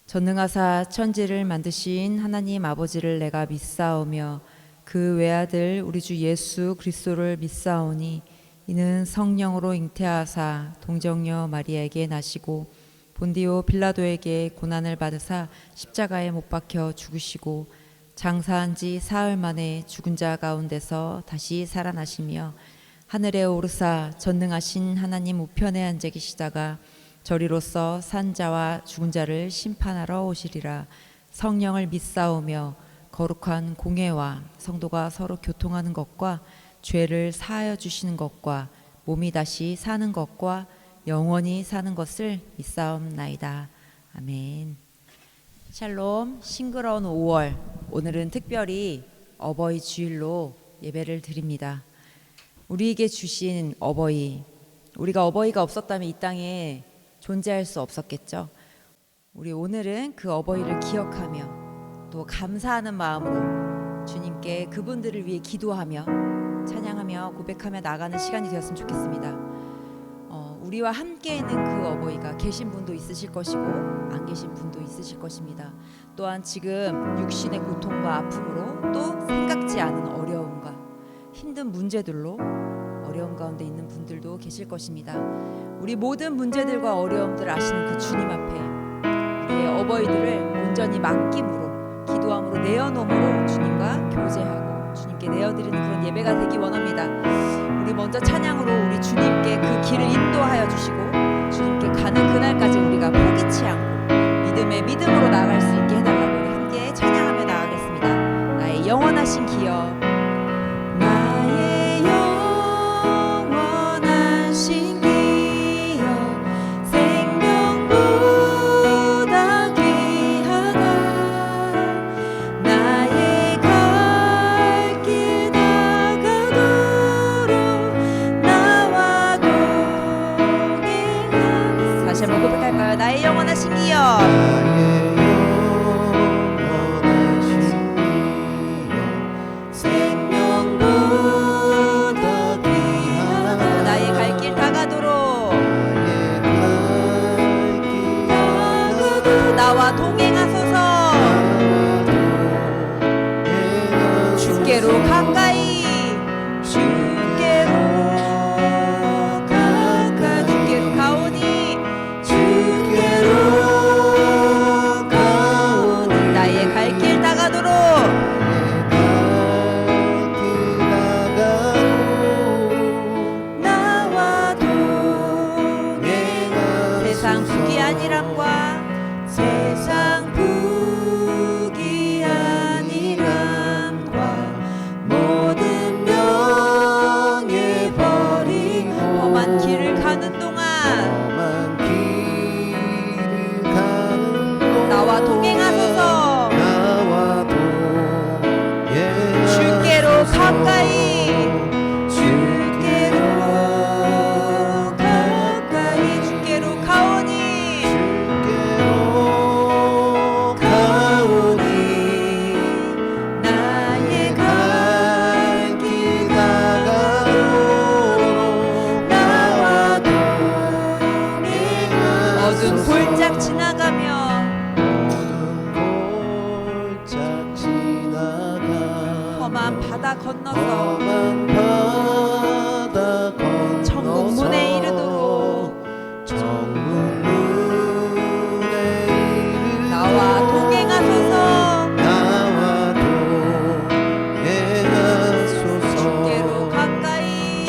전능하사 천지를 만드신 하나님 아버지를 내가 믿사오며 그 외아들 우리 주 예수 그리스도를 믿사오니 이는 성령으로 잉태하사 동정녀 마리아에게 나시고 본디오 빌라도에게 고난을 받으사 십자가에 못 박혀 죽으시고 장사한 지 사흘 만에 죽은 자 가운데서 다시 살아나시며 하늘에 오르사 전능하신 하나님 우편에 앉아 계시다가 저리로서 산 자와 죽은 자를 심판하러 오시리라. 성령을 믿사오며 거룩한 공회와 성도가 서로 교통하는 것과 죄를 사하여 주시는 것과 몸이 다시 사는 것과 영원히 사는 것을 믿사옵나이다. 아멘. 샬롬. 싱그러운 5월, 오늘은 특별히 어버이 주일로 예배를 드립니다. 우리에게 주신 어버이, 우리가 어버이가 없었다면 이 땅에 존재할 수 없었겠죠. 우리 오늘은 그 어버이를 기억하며 또 감사하는 마음으로 주님께 그분들을 위해 기도하며 찬양하며 고백하며 나가는 시간이 되었으면 좋겠습니다. 우리와 함께 있는 그 어버이가 계신 분도 있으실 것이고 안 계신 분도 있으실 것입니다. 또한 지금 육신의 고통과 아픔으로 또 생각지 않은 어려움과 힘든 문제들로 어려움 가운데 있는 분들도 계실 것입니다. 우리 모든 문제들과 어려움들 아시는 그 주님 앞에 우리의 어버이들을 온전히 맡김으로 기도함으로 내어놓음으로 주님과 교제하고 주님께 내어드리는 그런 예배가 되기 원합니다. 우리 먼저 찬양으로 우리 주님께 그 길을 인도하여 주시고 주님께 가는 그날까지 우리가 포기치 않고 믿음의 믿음으로 나아갈 수 있게 해달라고 우리 함께 찬양하며 나아가겠습니다. 나의 영원하신 기여, 나의 영원하신 기여, 생명보다 귀하다. 나의 갈 길 다가도록 나와 동행하소서. 다시 한번 고백할까요? 나의 영원하신 기여, 나와 동행하소서. 주께로 가까이, 주께로 가까이, 주께로 가오니, 주께로 가오니. 나의 갈 길 다가도록 나와 동행하소서. 세상 부귀한 일함과 세상 부귀한 일함과 모든 명예 버리고 험한 길을 가는 동안 나와 동행하소서. 주께로 가까이, 주께로 가까이, 주께로 가오니, 골짝 지나가며 험한 바다 건너서 천국 문에 이르도록 나와 동행하소서. 주께로 가까이,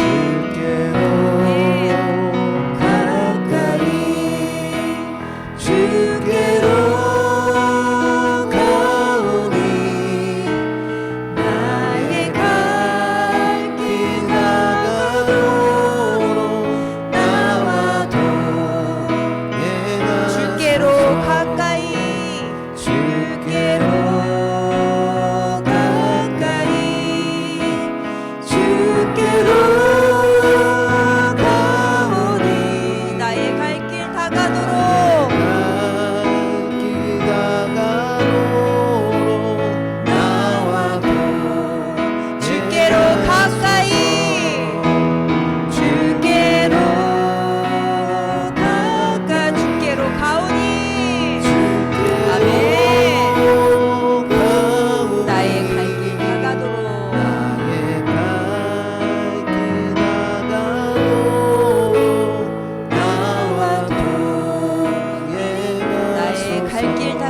주께로 가오니. 나의 갈 길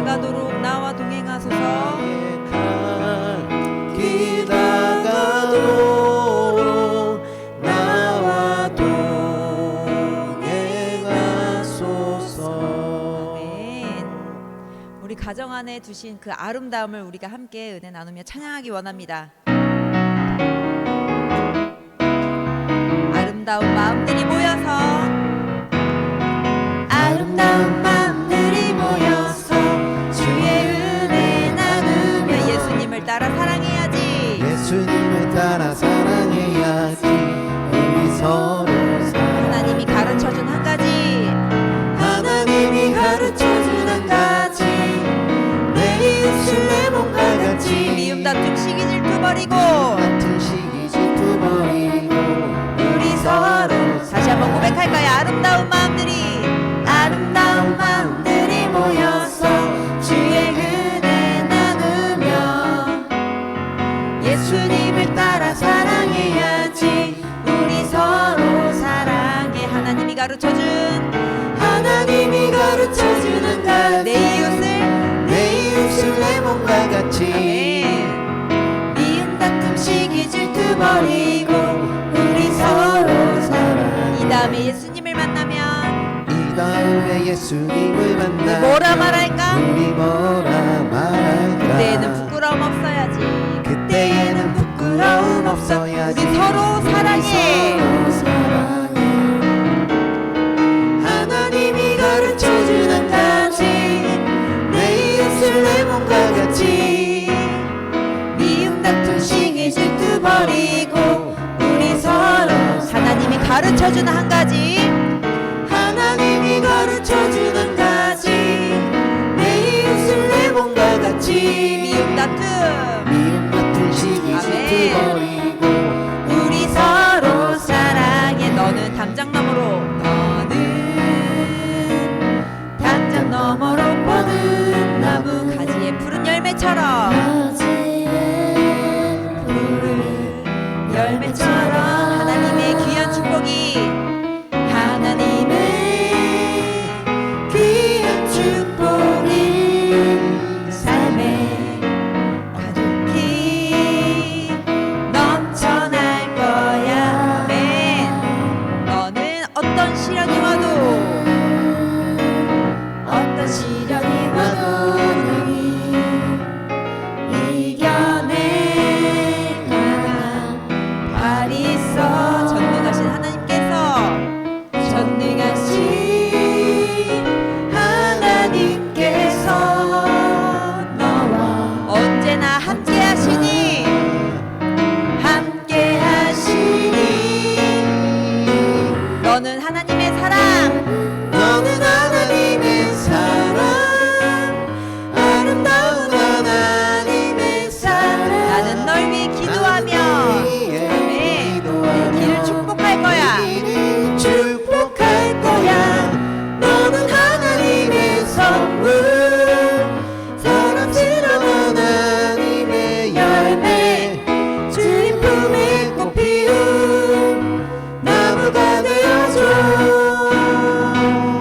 가도록 나와 동행하소서. 길 다가도록 나와 동행하소서. 아멘. 우리 가정 안에 두신 그 아름다움을 우리가 함께 은혜 나누며 찬양하기 원합니다. 아름다운 마음들이 모여서, 아름다운 마음들이 모여서 주의 은혜 나누며 예수님을 따라 사랑해야지. 예수님을 따라 사랑해야지. 우리 서로 사랑. 하나님이 가르쳐준 한 가지, 하나님이 가르쳐준 한 가지. 내 이웃을 내 몸과 같이. 미움 다툼 시기 질투 버리고 같은 시기 질투 버리고 우리 서로 다시 한번 고백할까요? 아름다운 마음들이 모여서 주의 은혜 나누며 예수님을 따라 사랑해야지. 우리 서로 사랑해. 하나님이 가르쳐준 한 가지. 내 이웃을 내 몸과 같이. 미움 다툼 시기 질투 버리고 우리 서로 사랑. 이 다음에 예수님을 만나면 이 다음에 예수님을 만나 뭐라 말할까? 우리 뭐라 말할까? 그때에는 부끄러움 없어야지. 그때에는 부끄러움 없어야지. 우리 서로 사랑해. 우리 서로 사랑해. 하나님이 가르쳐준 한 가지. 내 이웃을 내 몸과 같이. 미움 다툼 시기 질투 버리고 우리 서로 하나님이 가르쳐주는 한 가지, 하나님이 가르쳐준 한 가지. 내 이웃을 내 몸과 같이. 미움 다툼 시기 아멘. 질투 버리고 우리 서로 사랑해. 너는 담장 너머로 뻗은 나무 가지에 푸른 열매처럼 하나님의 귀한 축복이 삶에 가득히 넘쳐날 거야. 아멘. 너는 어떤 시련이 와도 이겨낼 만한 발이 있어. 전능하신 하나님께서 너와 언제나 함께 하시니 너는 하나님의 사랑. 너는 하나님의 사랑. 아름다운 하나님의 사랑. 나는 널 위해 기도하며 내 길을 축복할 거야. 너는 하나님의 선물. 사랑스러운 하나님의 열매. 주님 품에 꽃 피운 나무가 되어줘.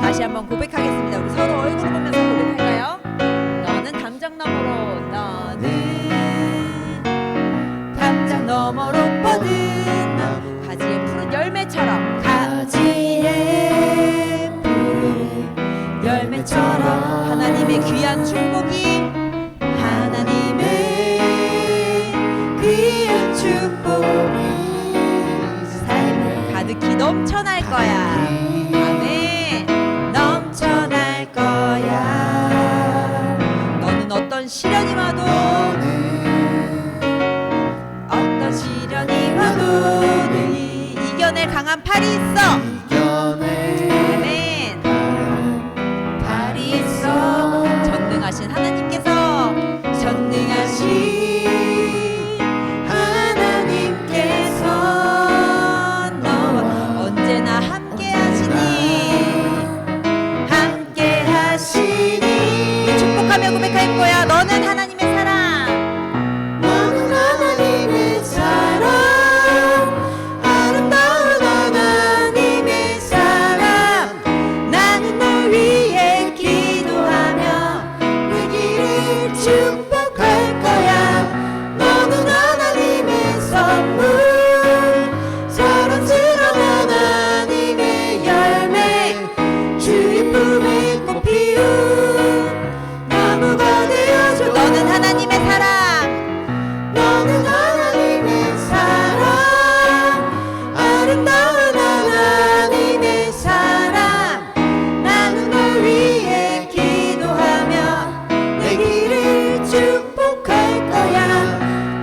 다시 한번 고백하겠습니다. 우리 서로 얼굴을 보면서 고백할까요? 너는 담장 너머로 뻗은 나무 가지에 푸른 열매처럼 하나님의 귀한 축복이 삶에 가득히 넘쳐날 거야. 아멘. 넘쳐날 거야. 너는 어떤 시련이 와도 너희 이겨낼 강한 팔이 있어. 아멘. 팔이 있어. 전능하신 하나님께서 너와 언제나 함께 하시니 축복하며 고백할 거야. 너는 하나님의 사랑. 아름다운 하나님의 사랑. 나는 널 위해 기도하며 내 축복할 거야. 너는 하나님의 선물, 사랑스러운 하나님의 열매, 주의 품에 꽃 피운 나무가 되어줘. 너는 하나님의 사랑, 너는 하나님의 사랑, 아름다운 하나님의 사랑. 나는 널 위해 기도하며 내 길을 축복할 거야.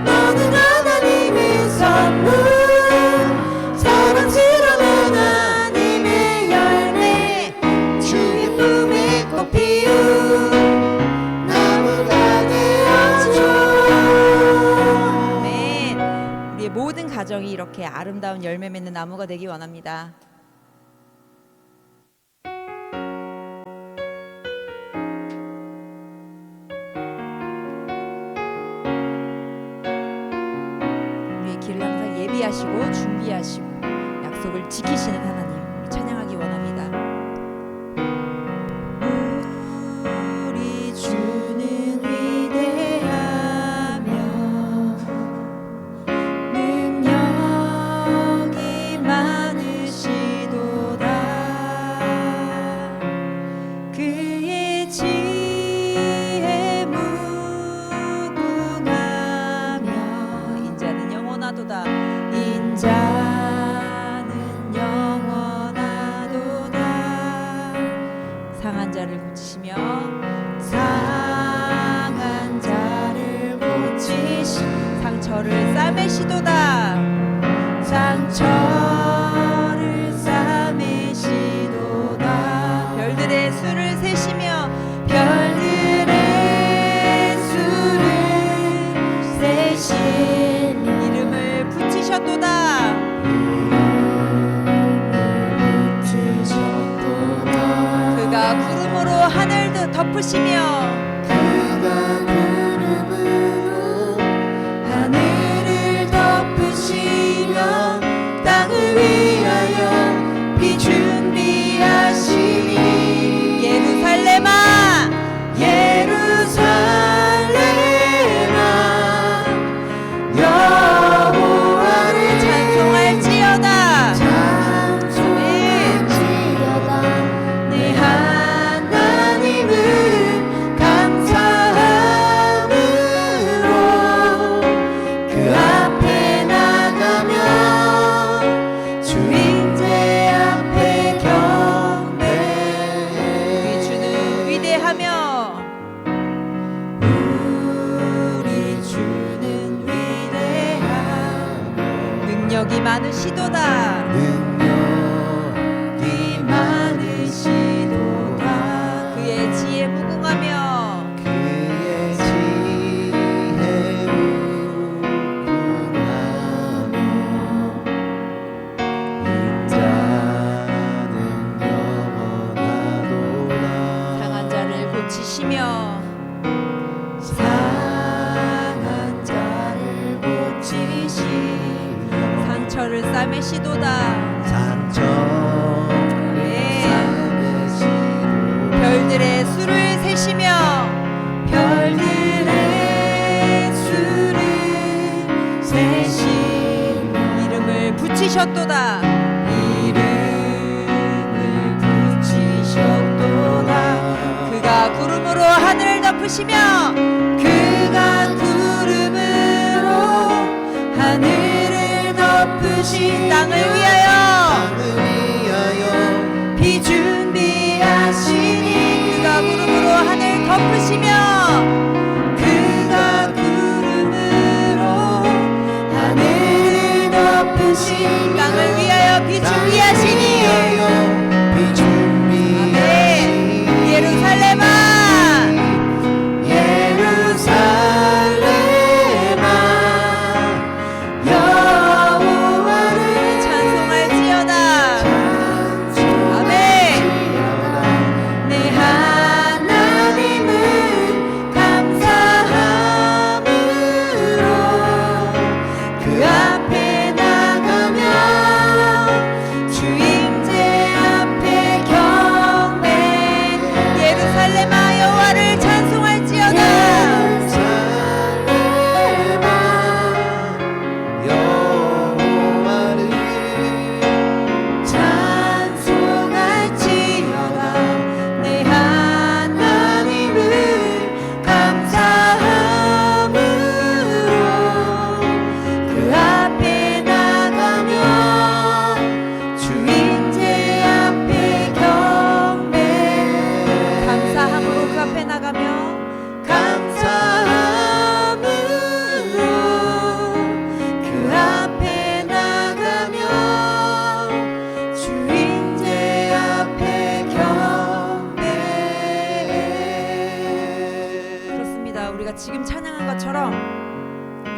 너는 하나님의 선물, 사랑스러운 하나님의 열매, 주의 품에 꽃 피운 나무가 되어줘. 아멘. 우리의 모든 가정이 이렇게 아름다운 열매 맺는 나무가 되기 원합니다. 우리의 길을 항상 예비하시고 준비하시고 약속을 지키시는 하나님, 우리 찬양하기 원합니다. 우리 주는 위대하며 능력이 많으시도다. 그의 지혜 무궁하며 인자는 영원하도다. 인자는 영원하도다. 상한 자를 고치시며 상한 자를 고치시 상처를 싸매시도다. 상처를 싸매시도다. 별들의 수를 세시며 별들의 수를 세신 이름을 붙이셨도다. 붙이셨도다. 그가 구름으로 하늘도 덮으시며 그가 구름으로 하늘을 덮으시며 땅을 위하여 비 준비하시니. 예루살렘아 예루살렘아 여호와를 찬송할지어다. 찬송할지어다. 내 하나님을 감사함으로 그 앞에 나가며 주 임재 앞에 경배. 우리 주는 위대하며 우리 주는 위대하며 능력이 많으시도다. 능력이 많으시도다. 그의 지혜 무궁하며 그의 지혜 무궁하며 인자는 영원하도다. 상한 자를 고치시며 상한 자를 고치시며 상처를 싸매시도다. 상처를 싸매시도다. 별들의 수를 세시며 별들의 수를 세시며 이름을 붙이셨도다. 이름을 붙이셨도다. 그가 구름으로 하늘을 덮으시며 그가 구름으로 하늘을 덮으신 땅을 위하여 비 준비하시니. 그가 구름으로 하늘 덮으시며 그가 구름으로 하늘을 덮으신 땅을 위하여 비 준비하시니. 비 준비하시니. 예루살렘아 예루살렘아 여호와를 찬송할지어다. 아멘. 내 하나님을 우리가 지금 찬양한 것처럼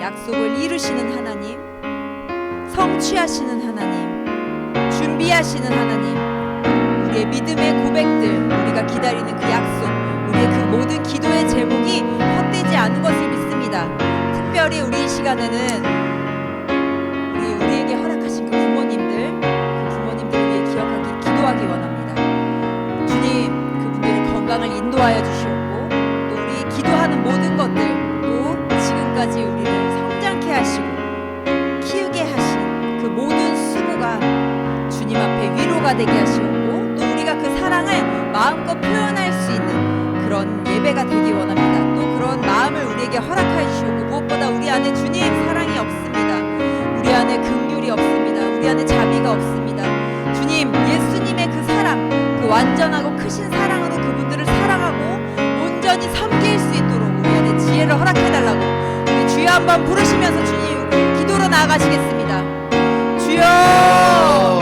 약속을 이루시는 하나님, 성취하시는 하나님, 준비하시는 하나님, 우리의 믿음의 고백들, 우리가 기다리는 그 약속, 우리의 그 모든 기도의 제목이 헛되지 않은 것을 믿습니다. 특별히 우리 이 시간에는 우리에게 허락하신 그 부모님들, 그 부모님들을 위해 기도하기 원합니다. 주님, 그분들의 건강을 인도하여 주시옵고, 또 우리 기도하는 모든 것들, 또 지금까지 우리를 성장케 하시고 키우게 하신 그 모든 수고가 주님 앞에 위로가 되게 하시옵고, 또 우리가 그 사랑을 마음껏 표현할 수 있는 그런 예배가 되기 원합니다. 또 그런 마음을 우리에게 허락하여 주시옵고, 무엇보다 우리 안에 주님 사랑이 없습니다. 우리 안에 긍휼이 없습니다. 우리 안에 자비가 없습니다. 주님, 예수님의 그 사랑, 그 완전하고 크신 사랑으로 그분들을 사랑하고 온전히 섬길 수 있도록 우리 안에 지혜를 허락해달라고 우리 주여 한번 부르시면서 주님 기도로 나아가시겠습니다. 주여!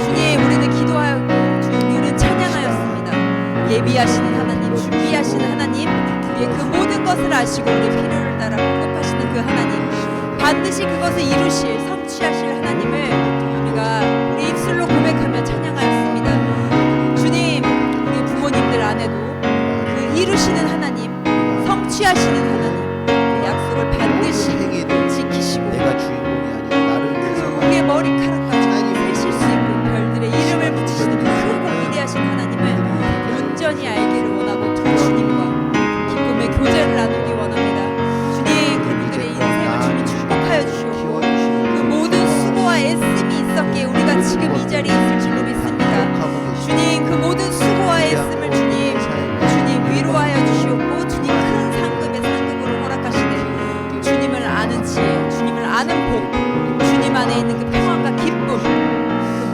주님, 우리는 기도하였고 주님, 우리는 찬양하였습니다. 예비하시는 하나님, 준비하시는 하나님, 우리의 그 모든 것을 아시고 우리의 필요를 따라 공급하시는 그 하나님, 반드시 그것을 이루실, 성취하실 하나님을 우리가 우리 입술로 고백하며 찬양하였습니다. 주님, 우리 부모님들 안에도 그 이루시는 하나님, 성취하시는 하나님, 그 약속을 반드시 지키시고 내가 주인공이 아니라 나를 위해서 우리의 머리카락까지 세실 수 있고 별들의 이름을 붙이시는 그 크고 위대하신 하나님을 온전히 알기를 원하고 두 주님과 기쁨의 교제를 나누기 원합니다. 주님, 그분들의 인생을 주님 축복하여 주시옵고, 그 모든 수고와 애씀이 있었기에 우리가 지금 이 자리에 있을 줄로 믿습니다. 주님, 그 모든 수고와 애씀을 주님 위로하여 주시옵고, 주님 큰 상급의 상급으로 허락하시되 주님을 아는 지혜, 주님을 아는 복, 주님 안에 있는 그 평안과 기쁨, 그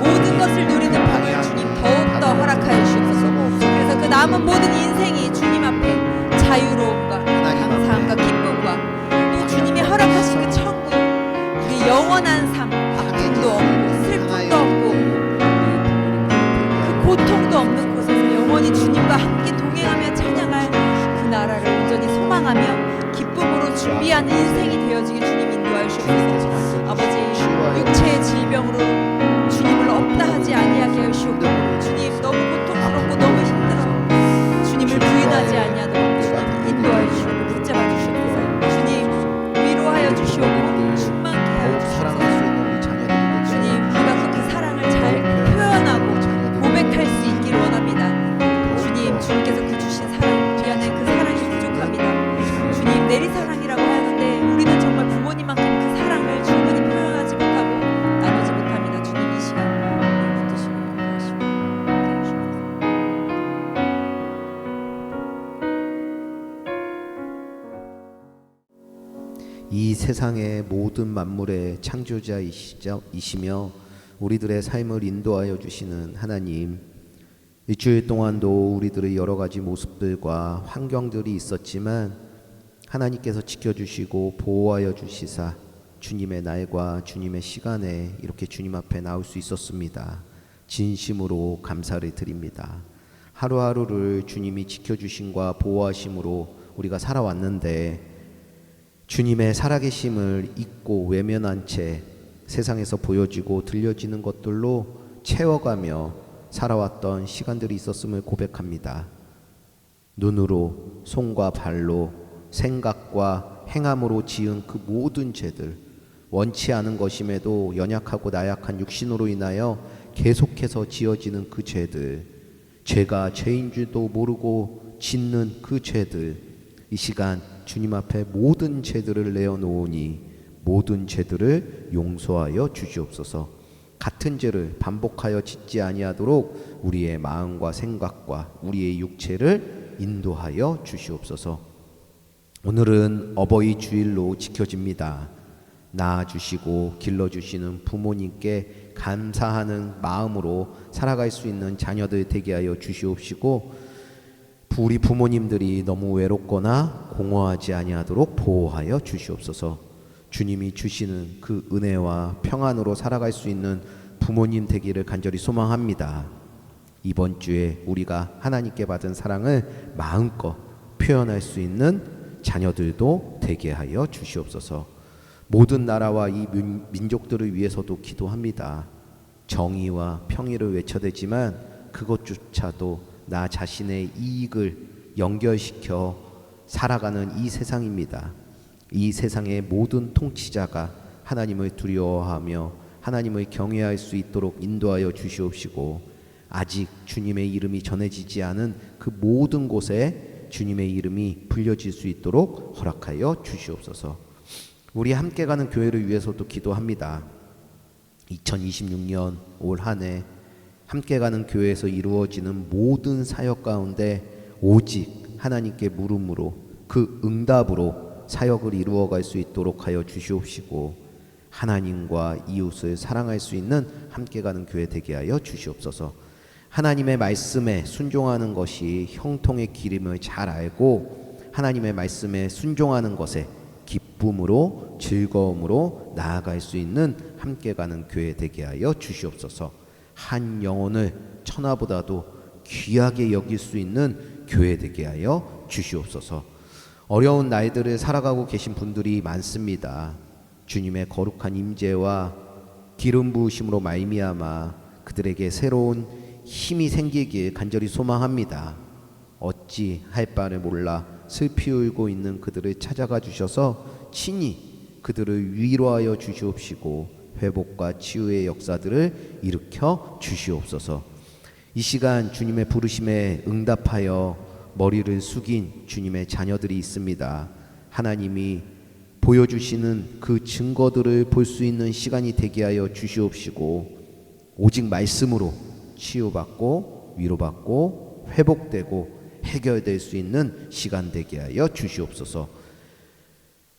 모든 것을 누리는 복을 주님 더욱더 허락하여 주시옵소서. 그래서 그 남은 모든 인생이 주님 앞에 자유로움과 감사함과 기쁨과 또 주님이 허락하신 그 천국, 우리 영원한 삶, 아픔도 없고 슬픔도 없고 그 고통도 없는 곳에서 영원히 주님과 함께 동행하며 찬양할 그 나라를 온전히 소망하며 기쁨으로 준비하는 인생이 되어지길 주님 인도하여 주옵소서. 아버지, 육체의 질병으로 주님을 없다 하지 아니하게 하시옵고, 주님 너무 고통스럽고 너무 힘들어 주님을 부인하지 아니하도록 주님 인도하여 주시옵고 붙잡아 주시옵소서. 주님 위로하여 주시옵고 충만케 하여 주시옵소서. 주님, 우리가 그 사랑을 잘 표현하고 고백할 수 있기를 원합니다. 주님, 주님께서 그 주신 사랑, 우리 안에 그 사랑이 부족합니다. 주님, 내리사랑이라고 하는데 우리는 정말 부모님만큼 그 사랑을 충분히 표현하지 못하고 나누지 못합니다. 주님, 이 시간 붙드시고 인도하시고 함께 하시옵소서. 이 세상의 모든 만물의 창조자이시며 우리들의 삶을 인도하여 주시는 하나님, 일주일 동안도 우리들의 여러 가지 모습들과 환경들이 있었지만 하나님께서 지켜주시고 보호하여 주시사 주님의 날과 주님의 시간에 이렇게 주님 앞에 나올 수 있었습니다. 진심으로 감사를 드립니다. 하루하루를 주님이 지켜주심과 보호하심으로 우리가 살아왔는데 주님의 살아계심을 잊고 외면한 채 세상에서 보여지고 들려지는 것들로 채워가며 살아왔던 시간들이 있었음을 고백합니다. 눈으로, 손과 발로, 생각과 행함으로 지은 그 모든 죄들, 원치 않은 것임에도 연약하고 나약한 육신으로 인하여 계속해서 지어지는 그 죄들, 죄가 죄인 줄도 모르고 짓는 그 죄들, 이 시간 주님 앞에 모든 죄들을 내어놓으니 모든 죄들을 용서하여 주시옵소서. 같은 죄를 반복하여 짓지 아니하도록 우리의 마음과 생각과 우리의 육체를 인도하여 주시옵소서. 오늘은 어버이 주일로 지켜집니다. 낳아주시고 길러주시는 부모님께 감사하는 마음으로 살아갈 수 있는 자녀들 되게 하여 주시옵시고, 우리 부모님들이 너무 외롭거나 공허하지 아니하도록 보호하여 주시옵소서. 주님이 주시는 그 은혜와 평안으로 살아갈 수 있는 부모님 되기를 간절히 소망합니다. 이번 주에 우리가 하나님께 받은 사랑을 마음껏 표현할 수 있는 자녀들도 되게 하여 주시옵소서. 모든 나라와 이 민족들을 위해서도 기도합니다. 정의와 평의를 외쳐대지만 그것조차도 나 자신의 이익을 연결시켜 살아가는 이 세상입니다. 이 세상의 모든 통치자가 하나님을 두려워하며 하나님을 경외할 수 있도록 인도하여 주시옵시고, 아직 주님의 이름이 전해지지 않은 그 모든 곳에 주님의 이름이 불려질 수 있도록 허락하여 주시옵소서. 우리 함께 가는 교회를 위해서도 기도합니다. 2026년 올 한 해 함께 가는 교회에서 이루어지는 모든 사역 가운데 오직 하나님께 물음으로 그 응답으로 사역을 이루어갈 수 있도록 하여 주시옵시고, 하나님과 이웃을 사랑할 수 있는 함께 가는 교회 되게 하여 주시옵소서. 하나님의 말씀에 순종하는 것이 형통의 길임을 잘 알고 하나님의 말씀에 순종하는 것에 기쁨으로 즐거움으로 나아갈 수 있는 함께 가는 교회 되게 하여 주시옵소서. 한 영혼을 천하보다도 귀하게 여길 수 있는 교회 되게 하여 주시옵소서. 어려운 날들을 살아가고 계신 분들이 많습니다. 주님의 거룩한 임재와 기름 부으심으로 말미암아 그들에게 새로운 힘이 생기길 간절히 소망합니다. 어찌 할 바를 몰라 슬피 울고 있는 그들을 찾아가 주셔서 친히 그들을 위로하여 주시옵시고 회복과 치유의 역사들을 일으켜 주시옵소서. 이 시간 주님의 부르심에 응답하여 머리를 숙인 주님의 자녀들이 있습니다. 하나님이 보여주시는 그 증거들을 볼 수 있는 시간이 되게 하여 주시옵시고, 오직 말씀으로 치유받고 위로받고 회복되고 해결될 수 있는 시간 되게 하여 주시옵소서.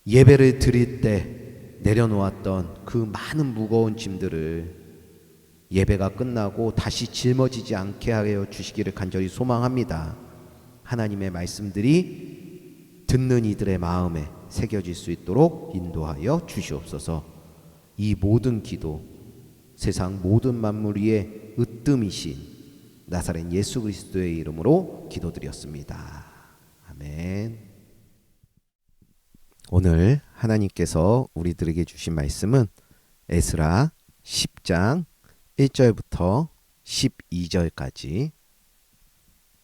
예배를 드릴 때 내려놓았던 그 많은 무거운 짐들을 예배가 끝나고 다시 짊어지지 않게 하여 주시기를 간절히 소망합니다. 하나님의 말씀들이 듣는 이들의 마음에 새겨질 수 있도록 인도하여 주시옵소서. 이 모든 기도 세상 모든 만물 위에 으뜸이신 나사렛 예수 그리스도의 이름으로 기도드렸습니다. 아멘. 오늘 하나님께서 우리들에게 주신 말씀은 에스라 10장 1절부터 12절까지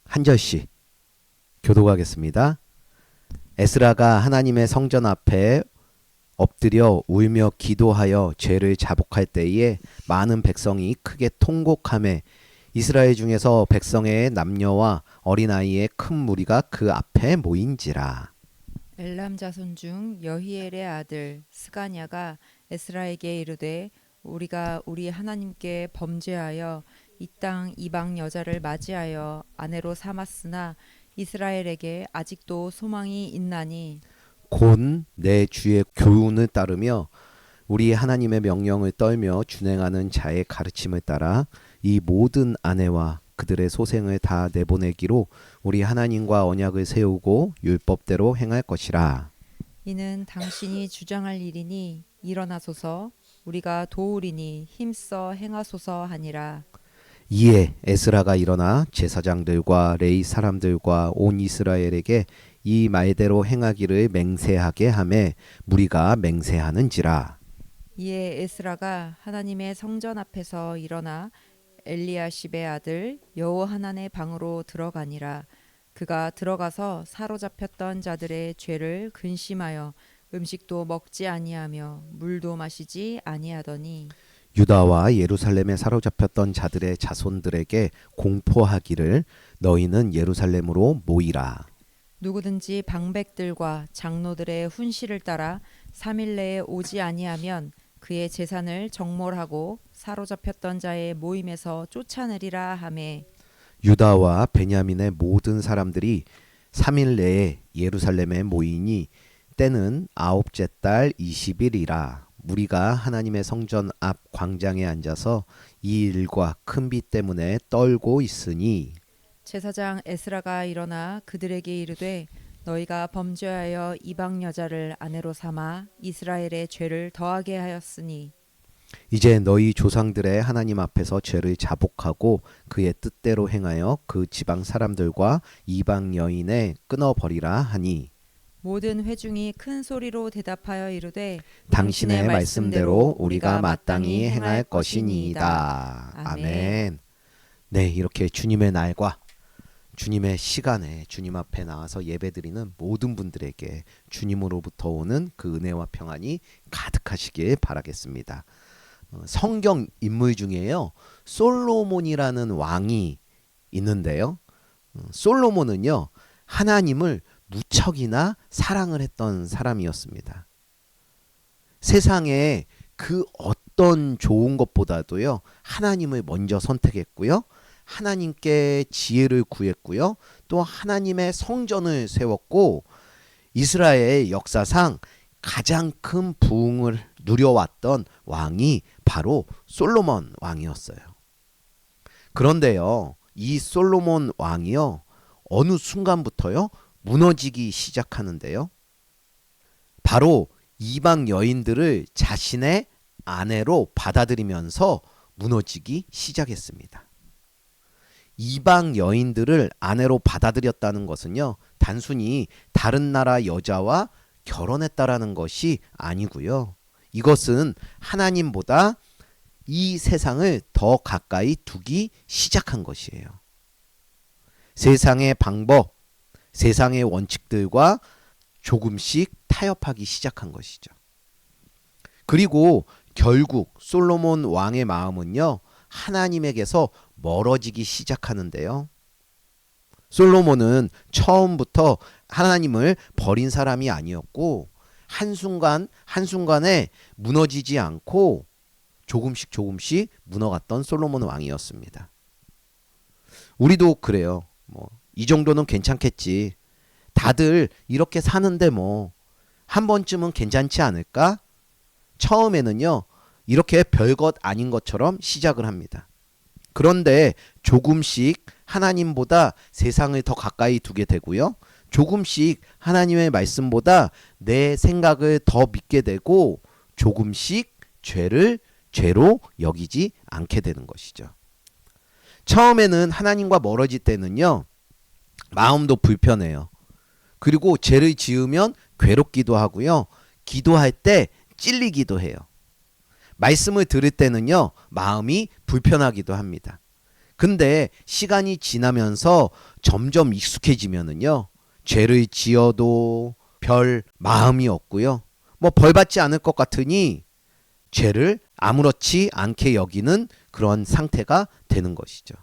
한 절씩 교독하겠습니다. 에스라가 하나님의 성전 앞에 엎드려 울며 기도하여 죄를 자복할 때에 많은 백성이 크게 통곡하며 이스라엘 중에서 백성의 남녀와 어린아이의 큰 무리가 그 앞에 모인지라. 엘람 자손 중 여히엘의 아들 스가냐가 에스라에게 이르되 우리가 우리 하나님께 범죄하여 이 땅 이방 여자를 맞이하여 아내로 삼았으나 이스라엘에게 아직도 소망이 있나니 곧 내 주의 교훈을 따르며 우리 하나님의 명령을 떨며 준행하는 자의 가르침을 따라 이 모든 아내와 그들의 소생을 다 내보내기로 우리 하나님과 언약을 세우고 율법대로 행할 것이라. 이는 당신이 주장할 일이니 일어나소서 우리가 도우리니 힘써 행하소서 하니라. 이에 에스라가 일어나 제사장들과 레위 사람들과 온 이스라엘에게 이 말대로 행하기를 맹세하게 하매 무리가 맹세하는지라. 이에 에스라가 하나님의 성전 앞에서 일어나 엘리야십의 아들 여호하난의 방으로 들어가니라. 그가 들어가서 사로잡혔던 자들의 죄를 근심하여 음식도 먹지 아니하며 물도 마시지 아니하더니 유다와 예루살렘에 사로잡혔던 자들의 자손들에게 공포하기를 너희는 예루살렘으로 모이라. 누구든지 방백들과 장로들의 훈시를 따라 3일 내에 오지 아니하면 그의 재산을 정몰하고 사로잡혔던 자의 모임에서 쫓아내리라 하매 유다와 베냐민의 모든 사람들이 3일 내에 예루살렘에 모이니 때는 9째 달 20일이라. 무리가 하나님의 성전 앞 광장에 앉아서 이 일과 큰 비 때문에 떨고 있으니 제사장 에스라가 일어나 그들에게 이르되 너희가 범죄하여 이방 여자를 아내로 삼아 이스라엘의 죄를 더하게 하였으니 이제 너희 조상들의 하나님 앞에서 죄를 자복하고 그의 뜻대로 행하여 그 지방 사람들과 이방 여인에 끊어버리라 하니 모든 회중이 큰 소리로 대답하여 이르되 당신의 말씀대로 우리가 마땅히 행할 것이니이다. 아멘. 네, 이렇게 주님의 날과 주님의 시간에 주님 앞에 나와서 예배드리는 모든 분들에게 주님으로부터 오는 그 은혜와 평안이 가득하시길 바라겠습니다. 성경 인물 중에요, 솔로몬이라는 왕이 있는데요. 솔로몬은요, 하나님을 무척이나 사랑을 했던 사람이었습니다. 세상에 그 어떤 좋은 것보다도요, 하나님을 먼저 선택했고요, 하나님께 지혜를 구했고요, 또 하나님의 성전을 세웠고, 이스라엘 역사상 가장 큰 부흥을 누려왔던 왕이 바로 솔로몬 왕이었어요. 그런데요, 이 솔로몬 왕이요, 어느 순간부터요, 무너지기 시작하는데요. 바로 이방 여인들을 자신의 아내로 받아들이면서 무너지기 시작했습니다. 이방 여인들을 아내로 받아들였다는 것은요, 단순히 다른 나라 여자와 결혼했다라는 것이 아니고요. 이것은 하나님보다 이 세상을 더 가까이 두기 시작한 것이에요. 세상의 방법, 세상의 원칙들과 조금씩 타협하기 시작한 것이죠. 그리고 결국 솔로몬 왕의 마음은요, 하나님에게서 멀어지기 시작하는데요. 솔로몬은 처음부터 하나님을 버린 사람이 아니었고, 한순간에 무너지지 않고 조금씩 무너갔던 솔로몬 왕이었습니다. 우리도 그래요. 이 정도는 괜찮겠지. 다들 이렇게 사는데 한 번쯤은 괜찮지 않을까? 처음에는요, 이렇게 별것 아닌 것처럼 시작을 합니다. 그런데 조금씩 하나님보다 세상을 더 가까이 두게 되고요, 조금씩 하나님의 말씀보다 내 생각을 더 믿게 되고, 조금씩 죄를 죄로 여기지 않게 되는 것이죠. 처음에는 하나님과 멀어질 때는요, 마음도 불편해요. 그리고 죄를 지으면 괴롭기도 하고요, 기도할 때 찔리기도 해요. 말씀을 들을 때는요, 마음이 불편하기도 합니다. 근데 시간이 지나면서 점점 익숙해지면은요, 죄를 지어도 별 마음이 없고요, 벌 받지 않을 것 같으니 죄를 아무렇지 않게 여기는 그런 상태가 되는 것이죠.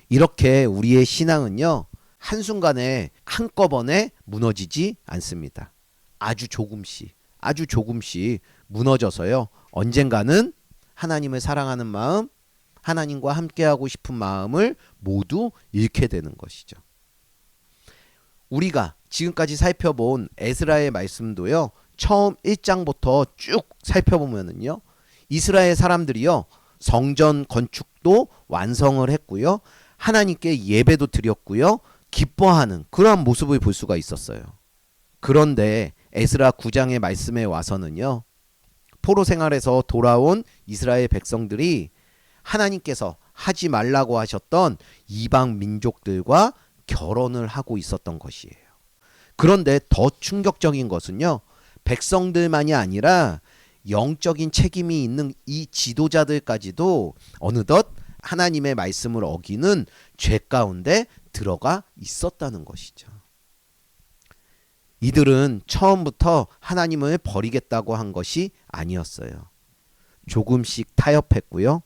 이렇게 우리의 신앙은요, 한순간에 한꺼번에 무너지지 않습니다. 아주 조금씩 무너져서요, 언젠가는 하나님을 사랑하는 마음, 하나님과 함께하고 싶은 마음을 모두 잃게 되는 것이죠. 우리가 지금까지 살펴본 에스라의 말씀도요, 처음 1장부터 쭉 살펴보면은요, 이스라엘 사람들이요, 성전 건축도 완성을 했고요, 하나님께 예배도 드렸고요, 기뻐하는 그러한 모습을 볼 수가 있었어요. 그런데 에스라 9장의 말씀에 와서는요, 포로 생활에서 돌아온 이스라엘 백성들이 하나님께서 하지 말라고 하셨던 이방 민족들과 결혼을 하고 있었던 것이에요. 그런데 더 충격적인 것은요, 백성들만이 아니라 영적인 책임이 있는 이 지도자들까지도 어느덧 하나님의 말씀을 어기는 죄 가운데 들어가 있었다는 것이죠. 이들은 처음부터 하나님을 버리겠다고 한 것이 아니었어요. 조금씩 타협했고요,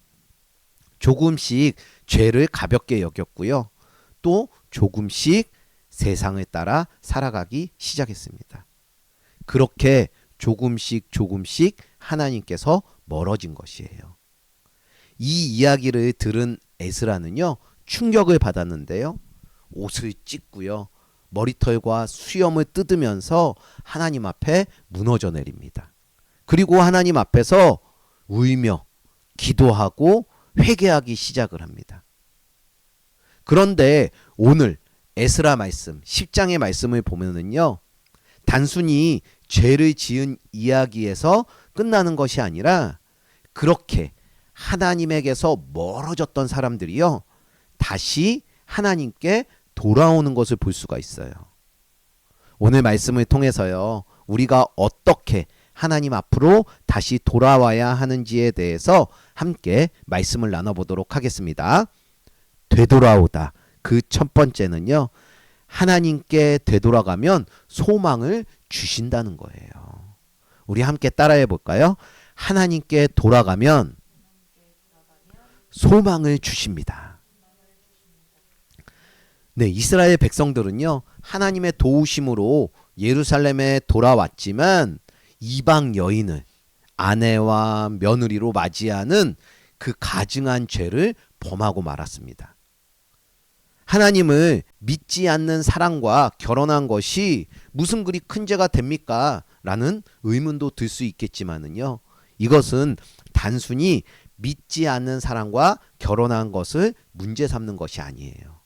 조금씩 죄를 가볍게 여겼고요, 또 조금씩 세상을 따라 살아가기 시작했습니다. 그렇게 조금씩 하나님께서 멀어진 것이에요. 이 이야기를 들은 에스라는요, 충격을 받았는데요, 옷을 찢고요, 머리털과 수염을 뜯으면서 하나님 앞에 무너져 내립니다. 그리고 하나님 앞에서 울며 기도하고 회개하기 시작을 합니다. 그런데 오늘 에스라 말씀 10장의 말씀을 보면은요, 단순히 죄를 지은 이야기에서 끝나는 것이 아니라 그렇게 하나님에게서 멀어졌던 사람들이요, 다시 하나님께 돌아오는 것을 볼 수가 있어요. 오늘 말씀을 통해서요, 우리가 어떻게 하나님 앞으로 다시 돌아와야 하는지에 대해서 함께 말씀을 나눠보도록 하겠습니다. 되돌아오다. 그 첫 번째는요, 하나님께 되돌아가면 소망을 주신다는 거예요. 우리 함께 따라해 볼까요? 하나님께 돌아가면 소망을 주십니다. 네, 이스라엘 백성들은요, 하나님의 도우심으로 예루살렘에 돌아왔지만 이방 여인을 아내와 며느리로 맞이하는 그 가증한 죄를 범하고 말았습니다. 하나님을 믿지 않는 사람과 결혼한 것이 무슨 그리 큰 죄가 됩니까? 라는 의문도 들 수 있겠지만은요, 이것은 단순히 믿지 않는 사람과 결혼한 것을 문제 삼는 것이 아니에요.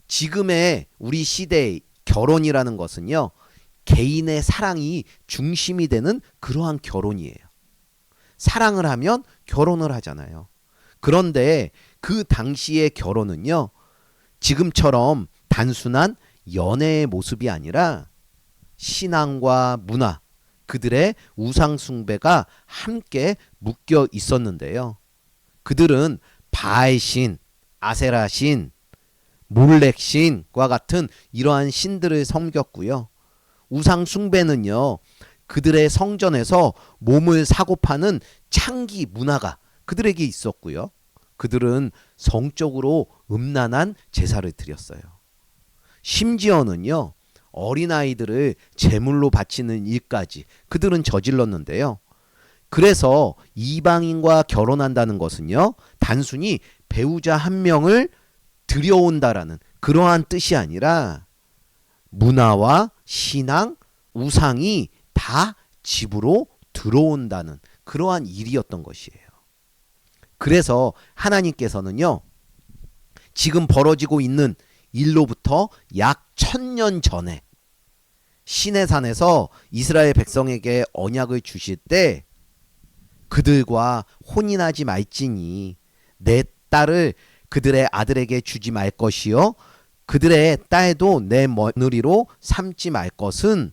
지금의 우리 시대의 결혼이라는 것은요, 개인의 사랑이 중심이 되는 그러한 결혼이에요. 사랑을 하면 결혼을 하잖아요. 그런데 그 당시의 결혼은요, 지금처럼 단순한 연애의 모습이 아니라 신앙과 문화, 그들의 우상 숭배가 함께 묶여 있었는데요. 그들은 바알신, 아세라신, 몰렉신과 같은 이러한 신들을 섬겼고요. 우상 숭배는요, 그들의 성전에서 몸을 사고 파는 창기 문화가 그들에게 있었고요. 그들은 성적으로 음란한 제사를 드렸어요. 심지어는요, 어린아이들을 제물로 바치는 일까지 그들은 저질렀는데요. 그래서 이방인과 결혼한다는 것은요, 단순히 배우자 한 명을 들여온다라는 그러한 뜻이 아니라 문화와 신앙, 우상이 다 집으로 들어온다는 그러한 일이었던 것이에요. 그래서 하나님께서는요, 지금 벌어지고 있는 일로부터 약 1000년 전에 시내산에서 이스라엘 백성에게 언약을 주실 때 그들과 혼인하지 말지니 내 딸을 그들의 아들에게 주지 말 것이요 그들의 딸도 내 며느리로 삼지 말 것은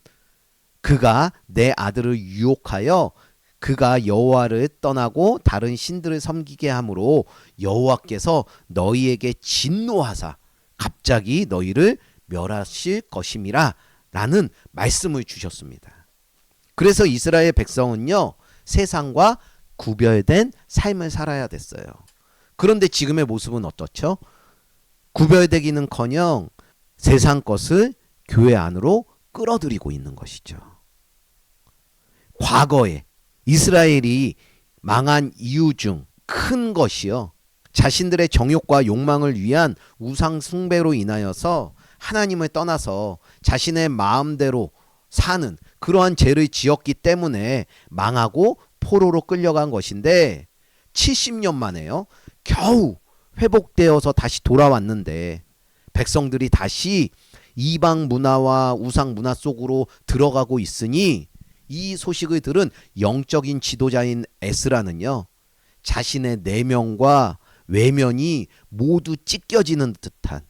그가 내 아들을 유혹하여 그가 여호와를 떠나고 다른 신들을 섬기게 하므로 여호와께서 너희에게 진노하사 갑자기 너희를 멸하실 것임이라 라는 말씀을 주셨습니다. 그래서 이스라엘 백성은요, 세상과 구별된 삶을 살아야 됐어요. 그런데 지금의 모습은 어떻죠? 구별되기는커녕 세상 것을 교회 안으로 끌어들이고 있는 것이죠. 과거에 이스라엘이 망한 이유 중 큰 것이요, 자신들의 정욕과 욕망을 위한 우상 숭배로 인하여서 하나님을 떠나서 자신의 마음대로 사는 그러한 죄를 지었기 때문에 망하고 포로로 끌려간 것인데 70년 만에요, 겨우 회복되어서 다시 돌아왔는데 백성들이 다시 이방 문화와 우상 문화 속으로 들어가고 있으니 이 소식을 들은 영적인 지도자인 에스라는요, 자신의 내면과 외면이 모두 찢겨지는 듯한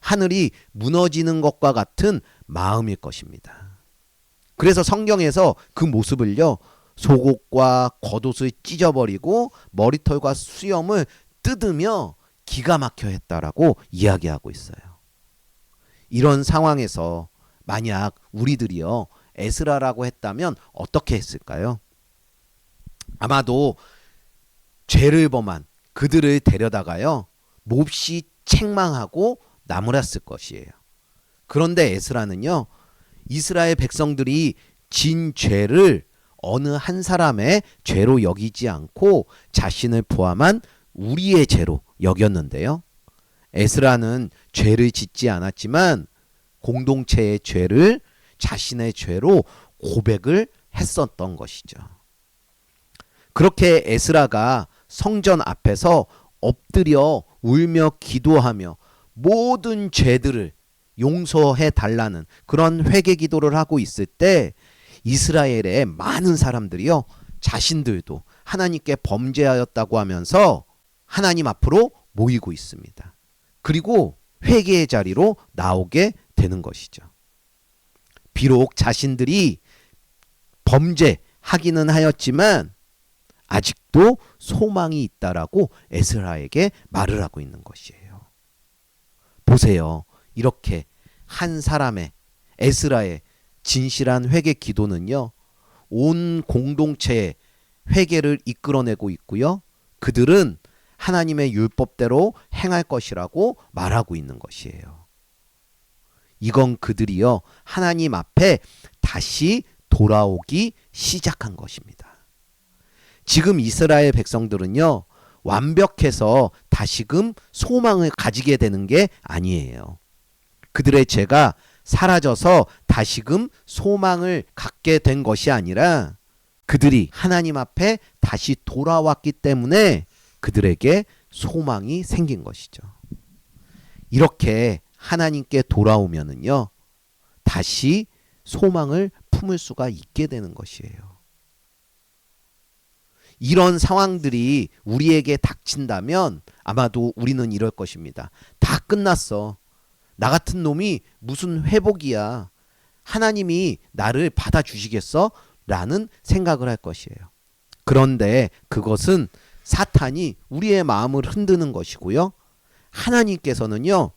하늘이 무너지는 것과 같은 마음일 것입니다. 그래서 성경에서 그 모습을요, 속옷과 겉옷을 찢어버리고 머리털과 수염을 뜯으며 기가 막혀 했다라고 이야기하고 있어요. 이런 상황에서 만약 우리들이요, 에스라라고 했다면 어떻게 했을까요? 아마도 죄를 범한 그들을 데려다가요, 몹시 책망하고 나무랐을 것이에요. 그런데 에스라는요, 이스라엘 백성들이 진 죄를 어느 한 사람의 죄로 여기지 않고 자신을 포함한 우리의 죄로 여겼는데요. 에스라는 죄를 짓지 않았지만 공동체의 죄를 자신의 죄로 고백을 했었던 것이죠. 그렇게 에스라가 성전 앞에서 엎드려 울며 기도하며 모든 죄들을 용서해 달라는 그런 회개 기도를 하고 있을 때 이스라엘의 많은 사람들이요, 자신들도 하나님께 범죄하였다고 하면서 하나님 앞으로 모이고 있습니다. 그리고 회개의 자리로 나오게 되는 것이죠. 비록 자신들이 범죄하기는 하였지만 아직도 소망이 있다라고 에스라에게 말을 하고 있는 것이에요. 보세요. 이렇게 한 사람의 에스라의 진실한 회개 기도는요, 온 공동체의 회개를 이끌어내고 있고요. 그들은 하나님의 율법대로 행할 것이라고 말하고 있는 것이에요. 이건 그들이요, 하나님 앞에 다시 돌아오기 시작한 것입니다. 지금 이스라엘 백성들은요, 완벽해서 다시금 소망을 가지게 되는 게 아니에요. 그들의 죄가 사라져서 다시금 소망을 갖게 된 것이 아니라 그들이 하나님 앞에 다시 돌아왔기 때문에 그들에게 소망이 생긴 것이죠. 이렇게 하나님께 돌아오면은요, 다시 소망을 품을 수가 있게 되는 것이에요. 이런 상황들이 우리에게 닥친다면 아마도 우리는 이럴 것입니다. 다 끝났어. 나 같은 놈이 무슨 회복이야. 하나님이 나를 받아주시겠어? 라는 생각을 할 것이에요. 그런데 그것은 사탄이 우리의 마음을 흔드는 것이고요. 하나님께서는요,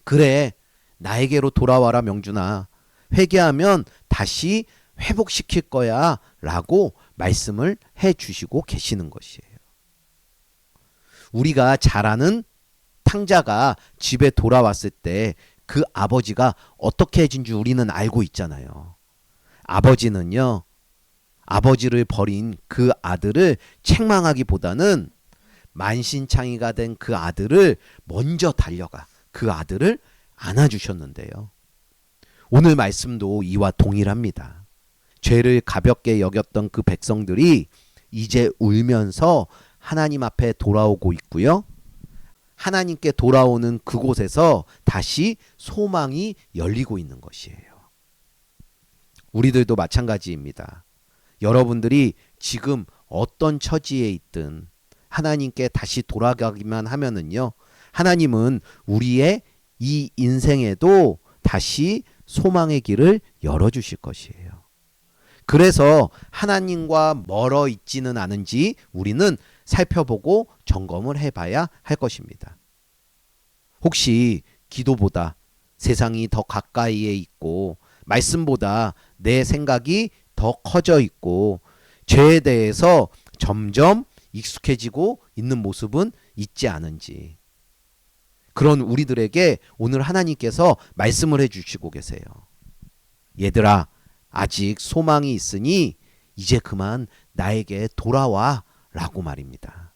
그래, 나에게로 돌아와라 명준아. 회개하면 다시 회복시킬 거야 라고 말씀을 해 주시고 계시는 것이에요. 우리가 잘 아는 탕자가 집에 돌아왔을 때 그 아버지가 어떻게 해준 줄 우리는 알고 있잖아요. 아버지는요, 아버지를 버린 그 아들을 책망하기보다는 만신창이가 된 그 아들을 먼저 달려가 그 아들을 안아주셨는데요. 오늘 말씀도 이와 동일합니다. 죄를 가볍게 여겼던 그 백성들이 이제 울면서 하나님 앞에 돌아오고 있고요. 하나님께 돌아오는 그곳에서 다시 소망이 열리고 있는 것이에요. 우리들도 마찬가지입니다. 여러분들이 지금 어떤 처지에 있든 하나님께 다시 돌아가기만 하면은요, 하나님은 우리의 이 인생에도 다시 소망의 길을 열어주실 것이에요. 그래서 하나님과 멀어 있지는 않은지 우리는 살펴보고 점검을 해봐야 할 것입니다. 혹시 기도보다 세상이 더 가까이에 있고 말씀보다 내 생각이 더 커져 있고 죄에 대해서 점점 익숙해지고 있는 모습은 있지 않은지, 그런 우리들에게 오늘 하나님께서 말씀을 해주시고 계세요. 얘들아, 아직 소망이 있으니 이제 그만 나에게 돌아와 라고 말입니다.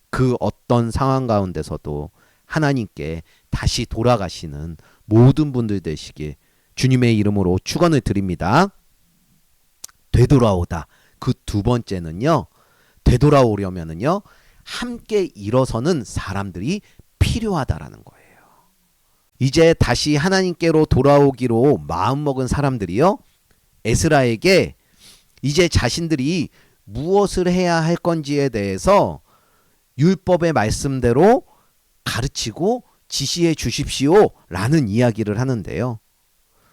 그 어떤 상황 가운데서도 하나님께 다시 돌아가시는 모든 분들 되시길 주님의 이름으로 축원을 드립니다. 되돌아오다. 그 두 번째는요, 되돌아오려면은요, 함께 일어서는 사람들이 필요하다라는 거예요. 이제 다시 하나님께로 돌아오기로 마음먹은 사람들이요, 에스라에게 이제 자신들이 무엇을 해야 할 건지에 대해서 율법의 말씀대로 가르치고 지시해 주십시오 라는 이야기를 하는데요.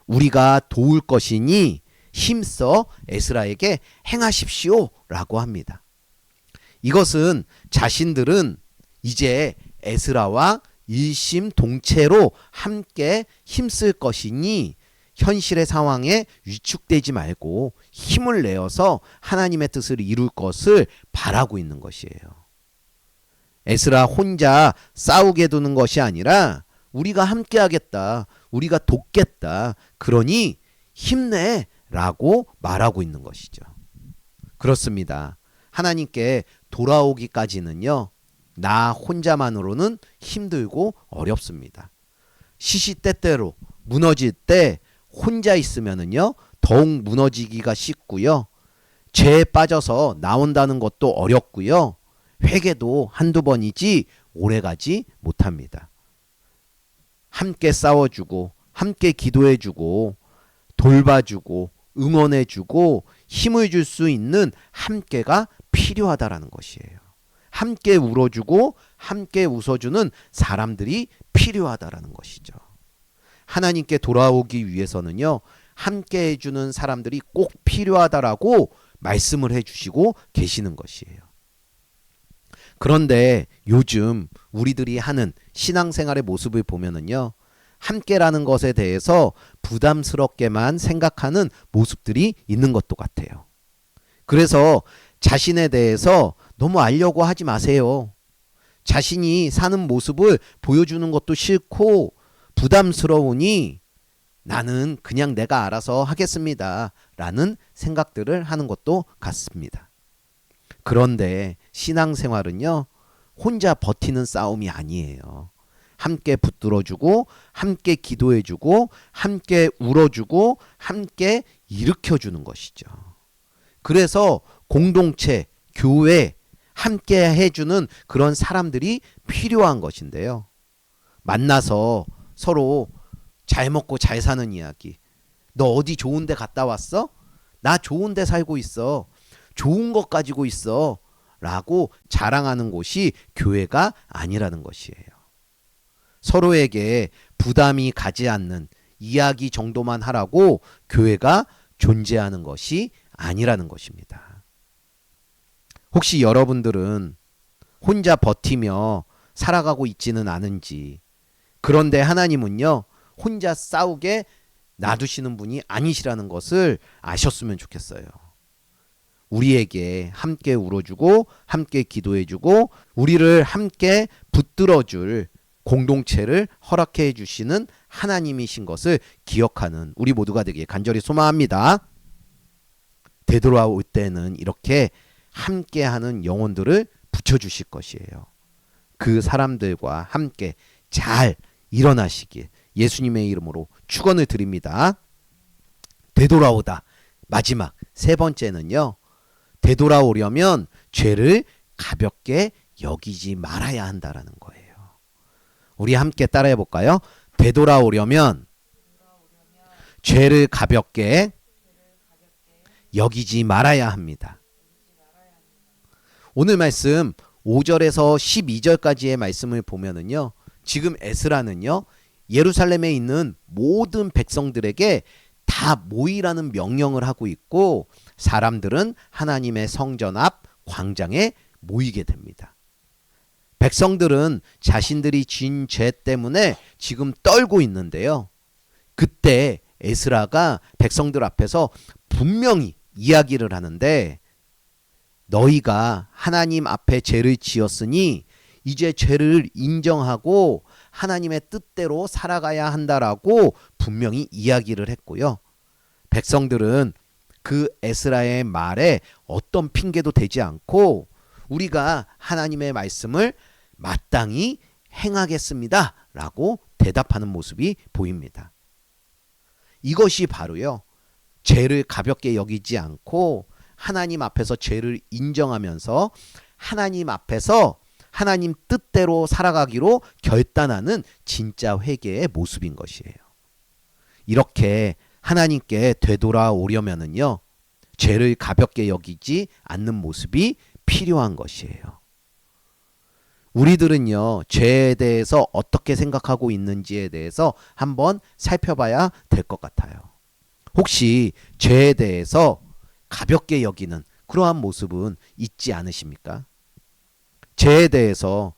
우리가 도울 것이니 힘써 에스라에게 행하십시오 라고 합니다. 이것은 자신들은 이제 에스라와 일심동체로 함께 힘쓸 것이니 현실의 상황에 위축되지 말고 힘을 내어서 하나님의 뜻을 이룰 것을 바라고 있는 것이에요. 에스라 혼자 싸우게 두는 것이 아니라 우리가 함께 하겠다, 우리가 돕겠다, 그러니 힘내 라고 말하고 있는 것이죠. 그렇습니다. 하나님께 돌아오기까지는요, 나 혼자만으로는 힘들고 어렵습니다. 시시때때로 무너질 때 혼자 있으면은요, 더욱 무너지기가 쉽고요. 죄에 빠져서 나온다는 것도 어렵고요. 회개도 한두 번이지 오래가지 못합니다. 함께 싸워주고 함께 기도해주고 돌봐주고 응원해주고 힘을 줄 수 있는 함께가 필요하다라는 것이에요. 함께 울어주고 함께 웃어주는 사람들이 필요하다라는 것이죠. 하나님께 돌아오기 위해서는요, 함께 해주는 사람들이 꼭 필요하다라고 말씀을 해주시고 계시는 것이에요. 그런데 요즘 우리들이 하는 신앙생활의 모습을 보면은요, 함께라는 것에 대해서 부담스럽게만 생각하는 모습들이 있는 것도 같아요. 그래서 자신에 대해서 너무 알려고 하지 마세요. 자신이 사는 모습을 보여주는 것도 싫고 부담스러우니 나는 그냥 내가 알아서 하겠습니다 라는 생각들을 하는 것도 같습니다. 그런데 신앙생활은요, 혼자 버티는 싸움이 아니에요. 함께 붙들어주고 함께 기도해주고 함께 울어주고 함께 일으켜주는 것이죠. 그래서 공동체, 교회 함께 해주는 그런 사람들이 필요한 것인데요. 만나서 서로 잘 먹고 잘 사는 이야기. 너 어디 좋은 데 갔다 왔어? 나 좋은 데 살고 있어. 좋은 것 가지고 있어. 라고 자랑하는 곳이 교회가 아니라는 것이에요. 서로에게 부담이 가지 않는 이야기 정도만 하라고 교회가 존재하는 것이 아니라는 것입니다. 혹시 여러분들은 혼자 버티며 살아가고 있지는 않은지, 그런데 하나님은요, 혼자 싸우게 놔두시는 분이 아니시라는 것을 아셨으면 좋겠어요. 우리에게 함께 울어주고 함께 기도해주고 우리를 함께 붙들어줄 공동체를 허락해 주시는 하나님이신 것을 기억하는 우리 모두가 되길 간절히 소망합니다. 되돌아올 때는 이렇게 함께하는 영혼들을 붙여주실 것이에요. 그 사람들과 함께 잘 일어나시길 예수님의 이름으로 축원을 드립니다. 되돌아오다. 마지막 세 번째는요, 되돌아오려면 죄를 가볍게 여기지 말아야 한다라는 거예요. 우리 함께 따라해 볼까요? 되돌아오려면 죄를 가볍게 여기지 말아야 합니다. 오늘 말씀 5절에서 12절까지의 말씀을 보면은요, 지금 에스라는요, 예루살렘에 있는 모든 백성들에게 다 모이라는 명령을 하고 있고 사람들은 하나님의 성전 앞 광장에 모이게 됩니다. 백성들은 자신들이 지은 죄 때문에 지금 떨고 있는데요. 그때 에스라가 백성들 앞에서 분명히 이야기를 하는데, 너희가 하나님 앞에 죄를 지었으니 이제 죄를 인정하고 하나님의 뜻대로 살아가야 한다라고 분명히 이야기를 했고요. 백성들은 그 에스라의 말에 어떤 핑계도 대지 않고 우리가 하나님의 말씀을 마땅히 행하겠습니다 라고 대답하는 모습이 보입니다. 이것이 바로요, 죄를 가볍게 여기지 않고 하나님 앞에서 죄를 인정하면서 하나님 앞에서 하나님 뜻대로 살아가기로 결단하는 진짜 회개의 모습인 것이에요. 이렇게 하나님께 되돌아오려면은요, 죄를 가볍게 여기지 않는 모습이 필요한 것이에요. 우리들은요, 죄에 대해서 어떻게 생각하고 있는지에 대해서 한번 살펴봐야 될 것 같아요. 혹시 죄에 대해서 가볍게 여기는 그러한 모습은 있지 않으십니까? 죄에 대해서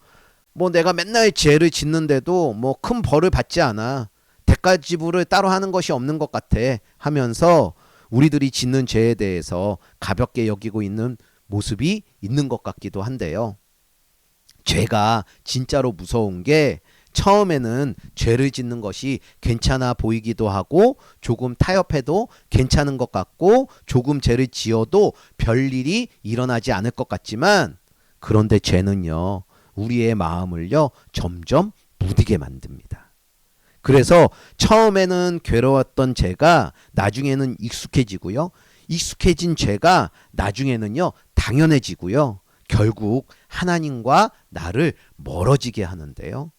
뭐 내가 맨날 죄를 짓는데도 뭐 큰 벌을 받지 않아, 대가 지불을 따로 하는 것이 없는 것 같아 하면서 우리들이 짓는 죄에 대해서 가볍게 여기고 있는 모습이 있는 것 같기도 한데요. 죄가 진짜로 무서운 게 처음에는 죄를 짓는 것이 괜찮아 보이기도 하고 조금 타협해도 괜찮은 것 같고 조금 죄를 지어도 별일이 일어나지 않을 것 같지만, 그런데 죄는요, 우리의 마음을요 점점 무디게 만듭니다. 그래서 처음에는 괴로웠던 죄가 나중에는 익숙해지고요, 익숙해진 죄가 나중에는요 당연해지고요, 결국 하나님과 나를 멀어지게 하는데요.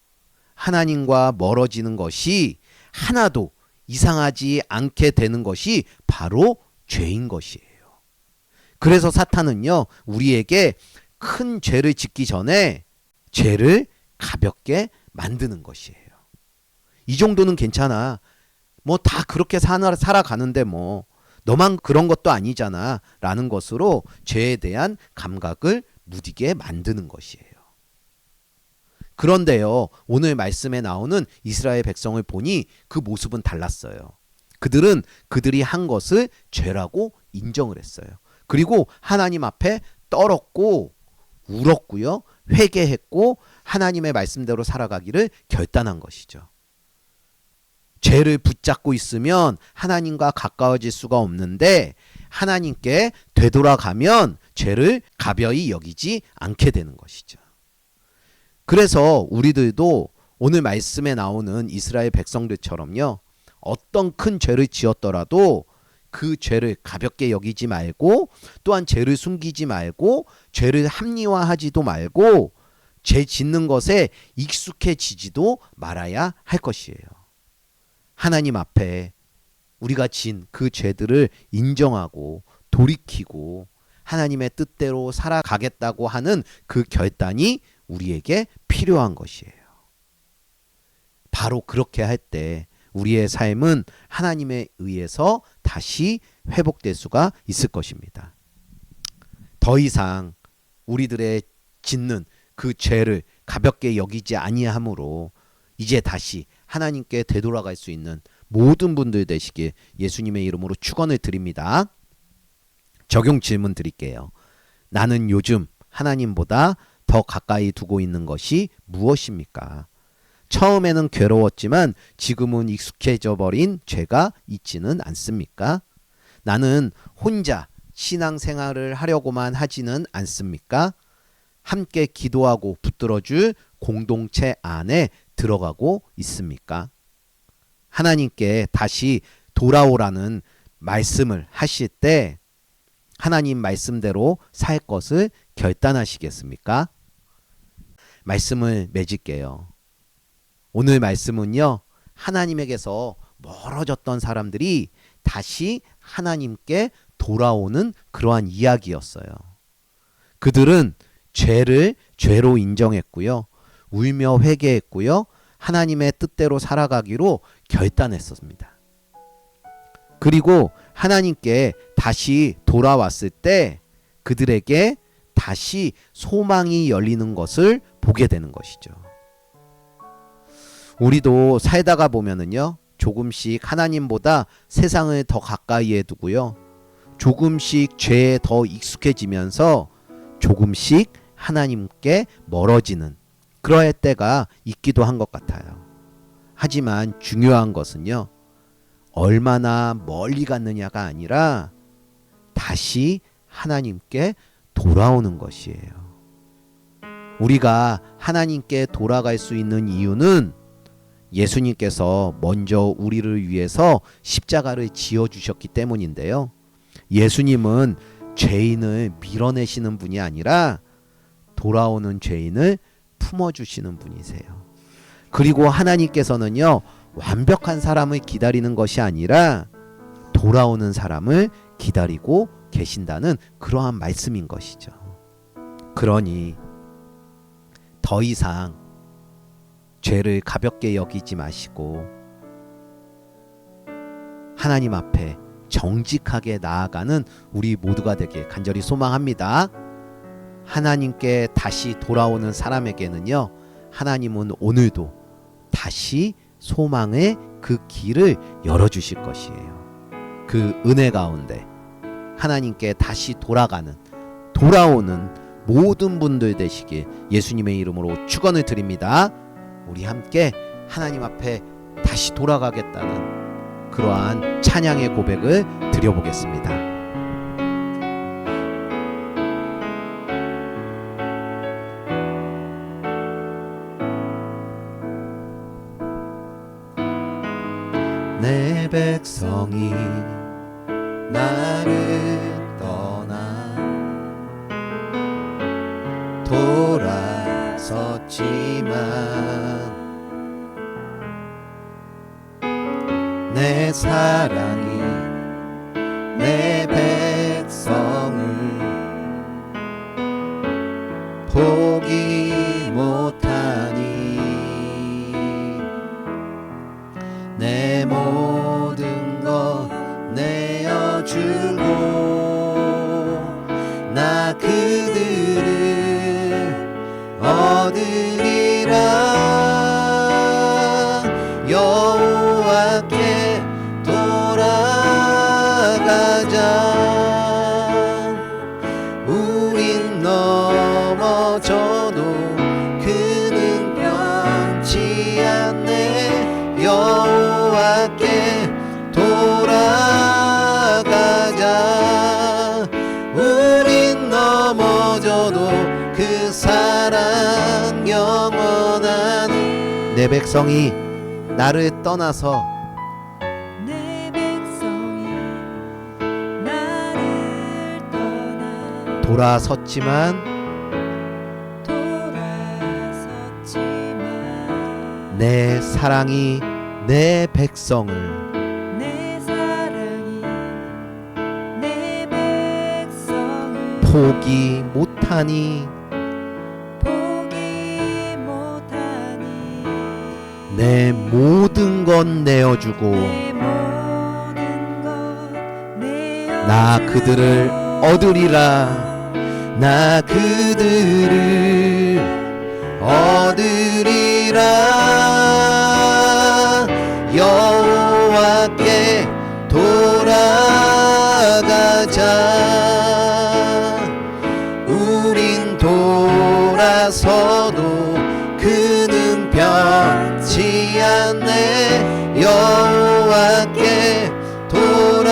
하나님과 멀어지는 것이 하나도 이상하지 않게 되는 것이 바로 죄인 것이에요. 그래서 사탄은요, 우리에게 큰 죄를 짓기 전에 죄를 가볍게 만드는 것이에요. 이 정도는 괜찮아. 뭐 다 그렇게 살아가는데 뭐 너만 그런 것도 아니잖아 라는 것으로 죄에 대한 감각을 무디게 만드는 것이에요. 그런데요, 오늘 말씀에 나오는 이스라엘 백성을 보니 그 모습은 달랐어요. 그들은 그들이 한 것을 죄라고 인정을 했어요. 그리고 하나님 앞에 떨었고 울었고요, 회개했고 하나님의 말씀대로 살아가기를 결단한 것이죠. 죄를 붙잡고 있으면 하나님과 가까워질 수가 없는데 하나님께 되돌아가면 죄를 가벼이 여기지 않게 되는 것이죠. 그래서 우리들도 오늘 말씀에 나오는 이스라엘 백성들처럼요, 어떤 큰 죄를 지었더라도 그 죄를 가볍게 여기지 말고, 또한 죄를 숨기지 말고, 죄를 합리화하지도 말고, 죄 짓는 것에 익숙해지지도 말아야 할 것이에요. 하나님 앞에 우리가 진 그 죄들을 인정하고 돌이키고 하나님의 뜻대로 살아가겠다고 하는 그 결단이 우리에게 필요한 것이에요. 바로 그렇게 할 때 우리의 삶은 하나님에 의해서 다시 회복될 수가 있을 것입니다. 더 이상 우리들의 짓는 그 죄를 가볍게 여기지 아니하므로 이제 다시 하나님께 되돌아갈 수 있는 모든 분들 되시길 예수님의 이름으로 축원을 드립니다. 적용 질문 드릴게요. 나는 요즘 하나님보다 더 가까이 두고 있는 것이 무엇입니까? 처음에는 괴로웠지만 지금은 익숙해져 버린 죄가 있지는 않습니까? 나는 혼자 신앙생활을 하려고만 하지는 않습니까? 함께 기도하고 붙들어줄 공동체 안에 들어가고 있습니까? 하나님께 다시 돌아오라는 말씀을 하실 때 하나님 말씀대로 살 것을 결단하시겠습니까? 말씀을 맺을게요. 오늘 말씀은요, 하나님에게서 멀어졌던 사람들이 다시 하나님께 돌아오는 그러한 이야기였어요. 그들은 죄를 죄로 인정했고요, 울며 회개했고요, 하나님의 뜻대로 살아가기로 결단했습니다. 그리고 하나님께 다시 돌아왔을 때 그들에게 다시 소망이 열리는 것을 보게 되는 것이죠. 우리도 살다가 보면은요, 조금씩 하나님보다 세상을 더 가까이에 두고요, 조금씩 죄에 더 익숙해지면서 조금씩 하나님께 멀어지는 그러할 때가 있기도 한 것 같아요. 하지만 중요한 것은요, 얼마나 멀리 갔느냐가 아니라 다시 하나님께 돌아오는 것이에요. 우리가 하나님께 돌아갈 수 있는 이유는 예수님께서 먼저 우리를 위해서 십자가를 지어주셨기 때문인데요. 예수님은 죄인을 밀어내시는 분이 아니라 돌아오는 죄인을 품어주시는 분이세요. 그리고 하나님께서는요, 완벽한 사람을 기다리는 것이 아니라 돌아오는 사람을 기다리고 계신다는 그러한 말씀인 것이죠. 그러니 더 이상 죄를 가볍게 여기지 마시고 하나님 앞에 정직하게 나아가는 우리 모두가 되길 간절히 소망합니다. 하나님께 다시 돌아오는 사람에게는요, 하나님은 오늘도 다시 소망의 그 길을 열어주실 것이에요. 그 은혜 가운데 하나님께 다시 돌아오는 모든 분들 되시길 예수님의 이름으로 축원을 드립니다. 우리 함께 하나님 앞에 다시 돌아가겠다는 그러한 찬양의 고백을 드려보겠습니다. 내 백성이 나를 떠나 돌아섰지만 내 사랑이 내 백성을 포기 못하니 주고 나 그들을 얻으리라. 여호와께 돌아가자. 우린 넘어져도 그는 변치 않네. 여호와께 돌아가자. 우린 넘어져도 그 사랑 영원한. 내 백성이 나를 떠나서 내 백성이 나를 떠나 돌아섰지만 내 사랑이 내 백성을 내 사랑이 내 백성을 포기 못하니. 포기 못하니 내 모든 건 내어주고 내 모든 것 내어 나 그들을 얻으리라. 나 그들을 얻으리라. 여호와께 돌아가자. 우린 돌아서도 그는 변치 않네. 여호와께 돌아가자.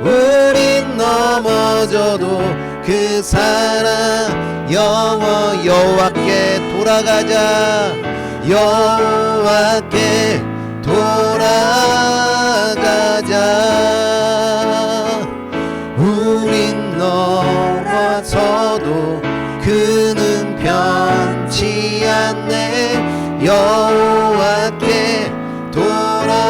우린 넘어져도 그 사랑 여호와께 돌아가자. 여호와께 돌아가자. 우린 넘어져도 그는 변치 않네. 여호와께 돌아가자.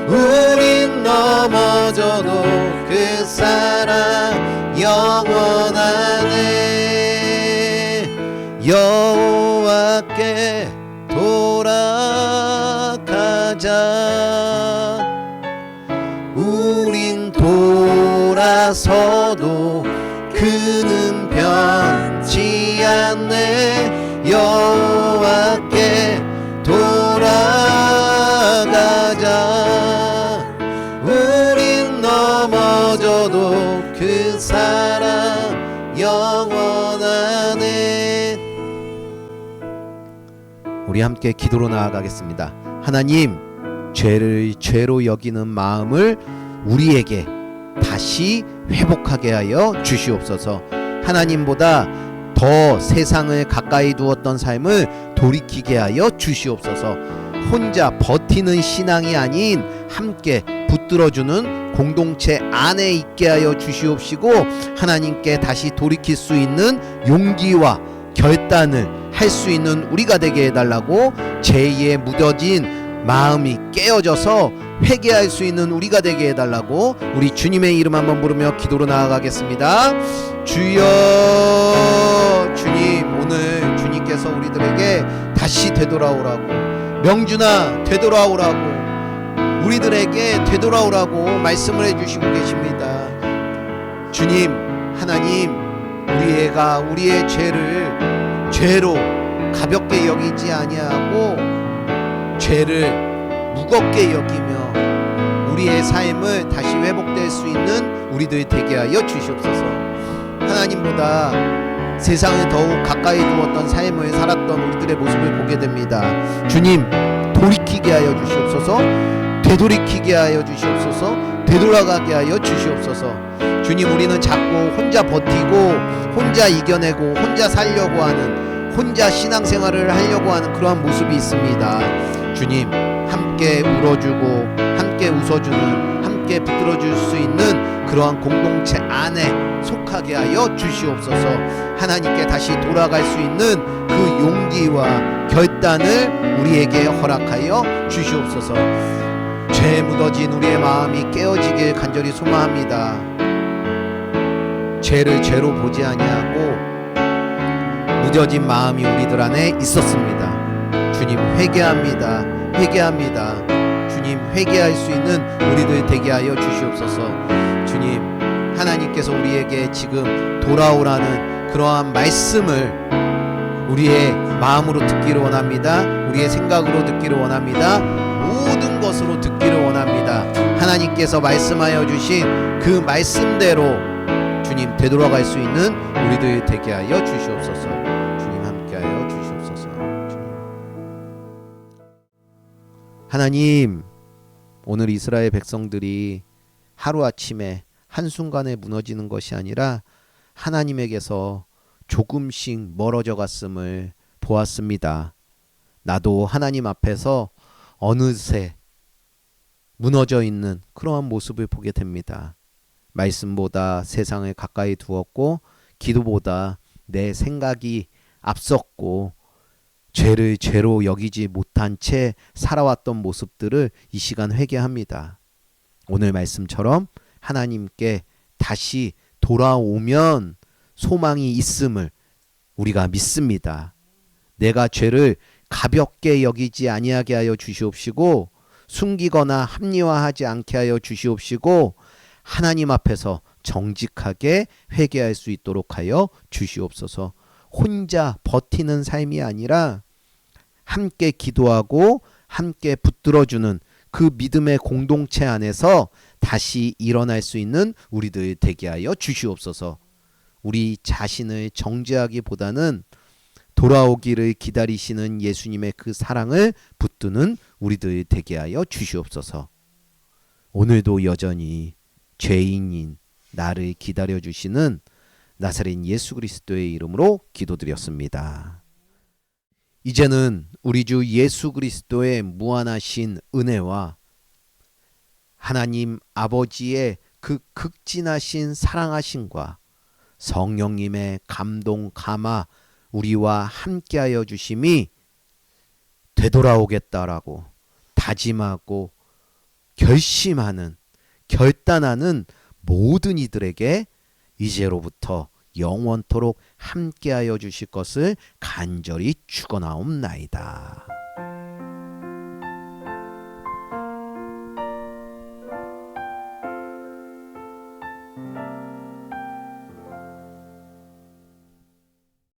우린 넘어져도 그 사랑 영원하네. 여호와께 돌아가자. 우린 돌아서도 그는 변치 않네. 여호와께 돌아가자. 우린 넘어져도 그 사랑 영원하네. 우리 함께 기도로 나아가겠습니다. 하나님, 죄를 죄로 여기는 마음을 우리에게 다시 회복하게 하여 주시옵소서. 하나님보다 더 세상을 가까이 두었던 삶을 돌이키게 하여 주시옵소서. 혼자 버티는 신앙이 아닌 함께 붙들어주는 공동체 안에 있게 하여 주시옵시고, 하나님께 다시 돌이킬 수 있는 용기와 결단을 할 수 있는 우리가 되게 해달라고, 죄에 묻어진 마음이 깨어져서 회개할 수 있는 우리가 되게 해달라고 우리 주님의 이름 한번 부르며 기도로 나아가겠습니다. 주여, 주님, 오늘 주님께서 우리들에게 다시 되돌아오라고, 명준아 되돌아오라고, 우리들에게 되돌아오라고 말씀을 해주시고 계십니다. 주님, 하나님, 우리의 죄를 죄로 가볍게 여기지 아니하고 죄를 무겁게 여기며 우리의 삶을 다시 회복될 수 있는 우리들 되게 하여 주시옵소서. 하나님보다 세상을 더욱 가까이 두었던 삶을 살았던 우리들의 모습을 보게 됩니다. 주님, 돌이키게 하여 주시옵소서. 되돌이키게 하여 주시옵소서. 되돌아가게 하여 주시옵소서. 주님, 우리는 자꾸 혼자 버티고 혼자 이겨내고 혼자 살려고 하는, 혼자 신앙생활을 하려고 하는 그러한 모습이 있습니다. 주님, 함께 울어주고 함께 웃어주는, 함께 붙들어줄 수 있는 그러한 공동체 안에 속하게 하여 주시옵소서. 하나님께 다시 돌아갈 수 있는 그 용기와 결단을 우리에게 허락하여 주시옵소서. 죄에 묻어진 우리의 마음이 깨어지길 간절히 소망합니다. 죄를 죄로 보지 아니하고 묻어진 마음이 우리들 안에 있었습니다. 주님, 회개합니다. 회개합니다. 주님, 회개할 수 있는 우리들 되게 하여 주시옵소서. 주님, 하나님께서 우리에게 지금 돌아오라는 그러한 말씀을 우리의 마음으로 듣기를 원합니다. 우리의 생각으로 듣기를 원합니다. 모든 것으로 듣기를 원합니다. 하나님께서 말씀하여 주신 그 말씀대로 주님 되돌아갈 수 있는 우리들 되게 하여 주시옵소서. 주님 함께하여 주시옵소서. 주님. 하나님, 오늘 이스라엘 백성들이 하루아침에 한순간에 무너지는 것이 아니라 하나님에게서 조금씩 멀어져 갔음을 보았습니다. 나도 하나님 앞에서 어느새 무너져 있는 그러한 모습을 보게 됩니다. 말씀보다 세상을 가까이 두었고 기도보다 내 생각이 앞섰고 죄를 죄로 여기지 못한 채 살아왔던 모습들을 이 시간 회개합니다. 오늘 말씀처럼 하나님께 다시 돌아오면 소망이 있음을 우리가 믿습니다. 내가 죄를 가볍게 여기지 아니하게 하여 주시옵시고 숨기거나 합리화하지 않게 하여 주시옵시고 하나님 앞에서 정직하게 회개할 수 있도록 하여 주시옵소서. 혼자 버티는 삶이 아니라 함께 기도하고 함께 붙들어주는 그 믿음의 공동체 안에서 다시 일어날 수 있는 우리들 되게 하여 주시옵소서. 우리 자신을 정죄하기보다는 돌아오기를 기다리시는 예수님의 그 사랑을 붙드는 우리들 되게 하여 주시옵소서. 오늘도 여전히 죄인인 나를 기다려주시는 나사렛 예수 그리스도의 이름으로 기도드렸습니다. 이제는 우리 주 예수 그리스도의 무한하신 은혜와 하나님 아버지의 그 극진하신 사랑하심과 성령님의 감동 감화 우리와 함께하여 주심이 되돌아오겠다라고 다짐하고 결심하는 결단하는 모든 이들에게 이제로부터 영원토록 함께하여 주실 것을 간절히 축원하옵나이다.